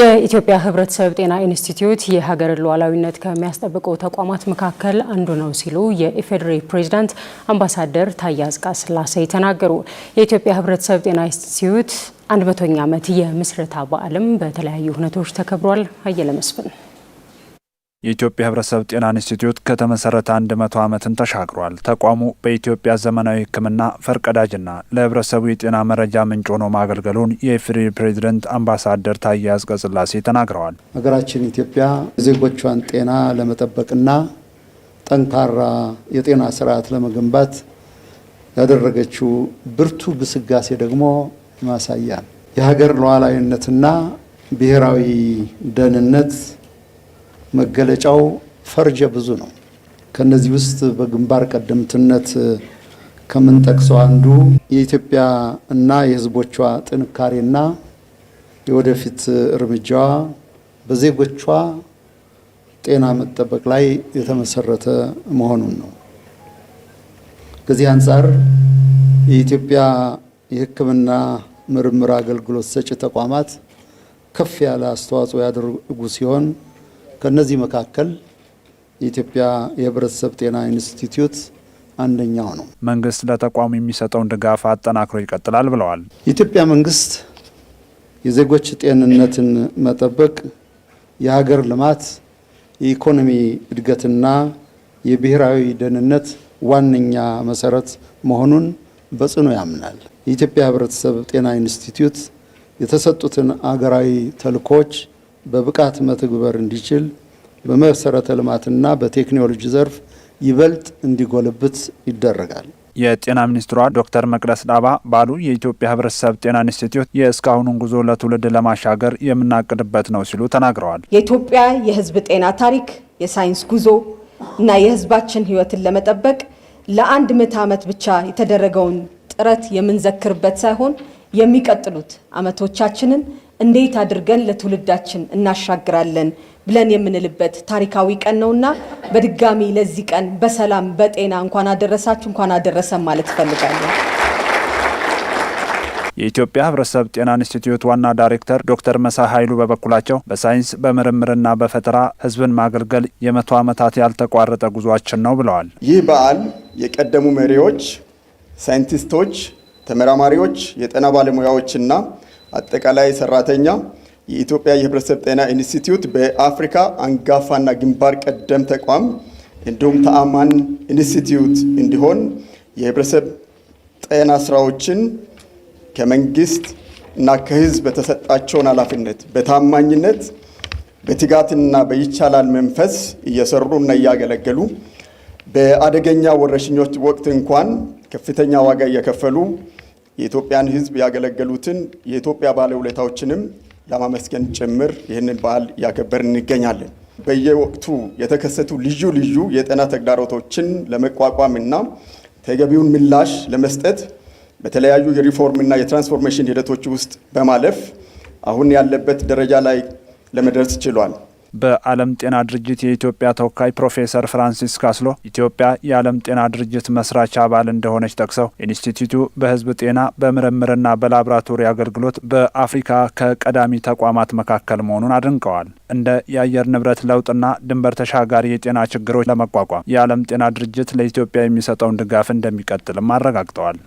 የኢትዮጵያ ሕብረተሰብ ጤና ኢንስቲትዩት የሀገር ሉዓላዊነት ከሚያስጠብቁ ተቋማት መካከል አንዱ ነው ሲሉ የኢፌዴሪ ፕሬዝዳንት አምባሳደር ታዬ አጽቀሥላሴ ተናገሩ። የኢትዮጵያ ሕብረተሰብ ጤና ኢንስቲትዩት 100ኛ ዓመት የምስረታ በዓልም በተለያዩ ሁነቶች ተከብሯል። አየለ መስፍን የኢትዮጵያ ሕብረተሰብ ጤና ኢንስቲትዩት ከተመሰረተ 100 ዓመትን ተሻግሯል። ተቋሙ በኢትዮጵያ ዘመናዊ ሕክምና ፈርቀዳጅና ለሕብረተሰቡ የጤና መረጃ ምንጭ ሆኖ ማገልገሉን የኢፌዴሪ ፕሬዝዳንት አምባሳደር ታዬ አጽቀሥላሴ ተናግረዋል። ሀገራችን ኢትዮጵያ የዜጎቿን ጤና ለመጠበቅና ጠንካራ የጤና ስርዓት ለመገንባት ያደረገችው ብርቱ ግስጋሴ ደግሞ ማሳያ ነው። የሀገር ሉዓላዊነትና ብሔራዊ ደህንነት መገለጫው ፈርጀ ብዙ ነው። ከነዚህ ውስጥ በግንባር ቀደምትነት ከምንጠቅሰው አንዱ የኢትዮጵያ እና የሕዝቦቿ ጥንካሬና የወደፊት እርምጃዋ በዜጎቿ ጤና መጠበቅ ላይ የተመሰረተ መሆኑን ነው። ከዚህ አንጻር የኢትዮጵያ የሕክምና ምርምር አገልግሎት ሰጪ ተቋማት ከፍ ያለ አስተዋጽኦ ያደረጉ ሲሆን ከነዚህ መካከል የኢትዮጵያ የሕብረተሰብ ጤና ኢንስቲትዩት አንደኛው ነው። መንግስት ለተቋሙ የሚሰጠውን ድጋፍ አጠናክሮ ይቀጥላል ብለዋል። የኢትዮጵያ መንግስት የዜጎች ጤንነትን መጠበቅ የሀገር ልማት፣ የኢኮኖሚ እድገትና የብሔራዊ ደህንነት ዋነኛ መሰረት መሆኑን በጽኑ ያምናል። የኢትዮጵያ ሕብረተሰብ ጤና ኢንስቲትዩት የተሰጡትን አገራዊ ተልዕኮች በብቃት መተግበር እንዲችል በመሰረተ ልማትና በቴክኖሎጂ ዘርፍ ይበልጥ እንዲጎለብት ይደረጋል። የጤና ሚኒስትሯ ዶክተር መቅደስ ዳባ ባሉ የኢትዮጵያ ሕብረተሰብ ጤና ኢንስቲትዩት የእስካሁኑን ጉዞ ለትውልድ ለማሻገር የምናቅድበት ነው ሲሉ ተናግረዋል። የኢትዮጵያ የሕዝብ ጤና ታሪክ፣ የሳይንስ ጉዞ እና የሕዝባችን ሕይወትን ለመጠበቅ ለ100 ዓመት ብቻ የተደረገውን ጥረት የምንዘክርበት ሳይሆን የሚቀጥሉት ዓመቶቻችንን እንዴት አድርገን ለትውልዳችን እናሻግራለን ብለን የምንልበት ታሪካዊ ቀን ነውና በድጋሚ ለዚህ ቀን በሰላም በጤና እንኳን አደረሳችሁ እንኳን አደረሰን ማለት እፈልጋለሁ። የኢትዮጵያ ሕብረተሰብ ጤና ኢንስቲትዩት ዋና ዳይሬክተር ዶክተር መሳይ ኃይሉ በበኩላቸው በሳይንስ በምርምርና በፈጠራ ሕዝብን ማገልገል የ100 ዓመታት ያልተቋረጠ ጉዟችን ነው ብለዋል። ይህ በዓል የቀደሙ መሪዎች፣ ሳይንቲስቶች፣ ተመራማሪዎች፣ የጤና ባለሙያዎችና አጠቃላይ ሰራተኛ የኢትዮጵያ የሕብረተሰብ ጤና ኢንስቲትዩት በአፍሪካ አንጋፋና ግንባር ቀደም ተቋም እንዲሁም ተአማን ኢንስቲትዩት እንዲሆን የሕብረተሰብ ጤና ስራዎችን ከመንግስት እና ከሕዝብ በተሰጣቸውን ኃላፊነት በታማኝነት በትጋትና በይቻላል መንፈስ እየሰሩና እያገለገሉ በአደገኛ ወረርሽኞች ወቅት እንኳን ከፍተኛ ዋጋ እየከፈሉ የኢትዮጵያን ሕዝብ ያገለገሉትን የኢትዮጵያ ባለውለታዎችንም ለማመስገን ጭምር ይህንን በዓል ያከበርን እንገኛለን። በየወቅቱ የተከሰቱ ልዩ ልዩ የጤና ተግዳሮቶችን ለመቋቋምና ተገቢውን ምላሽ ለመስጠት በተለያዩ የሪፎርምና የትራንስፎርሜሽን ሂደቶች ውስጥ በማለፍ አሁን ያለበት ደረጃ ላይ ለመድረስ ችሏል። በዓለም ጤና ድርጅት የኢትዮጵያ ተወካይ ፕሮፌሰር ፍራንሲስ ካስሎ ኢትዮጵያ የዓለም ጤና ድርጅት መስራች አባል እንደሆነች ጠቅሰው ኢንስቲትዩቱ በሕዝብ ጤና በምርምርና በላቦራቶሪ አገልግሎት በአፍሪካ ከቀዳሚ ተቋማት መካከል መሆኑን አድንቀዋል። እንደ የአየር ንብረት ለውጥና ድንበር ተሻጋሪ የጤና ችግሮች ለመቋቋም የዓለም ጤና ድርጅት ለኢትዮጵያ የሚሰጠውን ድጋፍ እንደሚቀጥልም አረጋግጠዋል።